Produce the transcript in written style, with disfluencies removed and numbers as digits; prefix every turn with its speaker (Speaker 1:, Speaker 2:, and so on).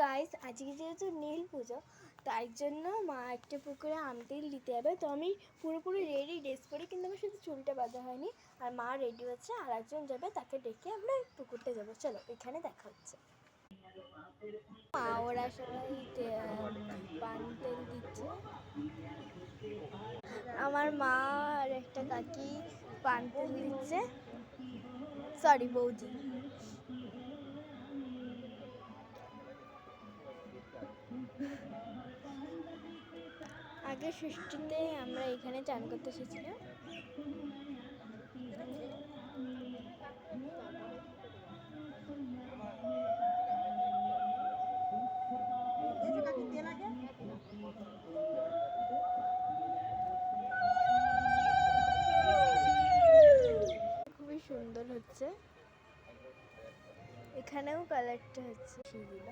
Speaker 1: Guys, আজকে যেহেতু নীল পুজো, তাই জন্য মা একটা পুকুরে আমতেল দিতে যাবে। তো আমি পুরোপুরি রেডি, ড্রেস পরে, কিন্তু আমার শুধু চুলটা বাঁধা হয়নি। আর মা রেডি হচ্ছে, আর একজন যাবে, তাকে ডেকে আমরা পুকুরতে যাবো। চলো, এখানে দেখা হচ্ছে। মা ওরা সবাই পান তেল দিচ্ছে। আমার মা আর একটা কাকি পান তেল দিচ্ছে, সরি বৌদি। আগে ষষ্ঠীতে আমরা এখানে চান করতে এসেছিলাম। খুবই সুন্দর হচ্ছে, এখানেও কালারটা হচ্ছে দিল।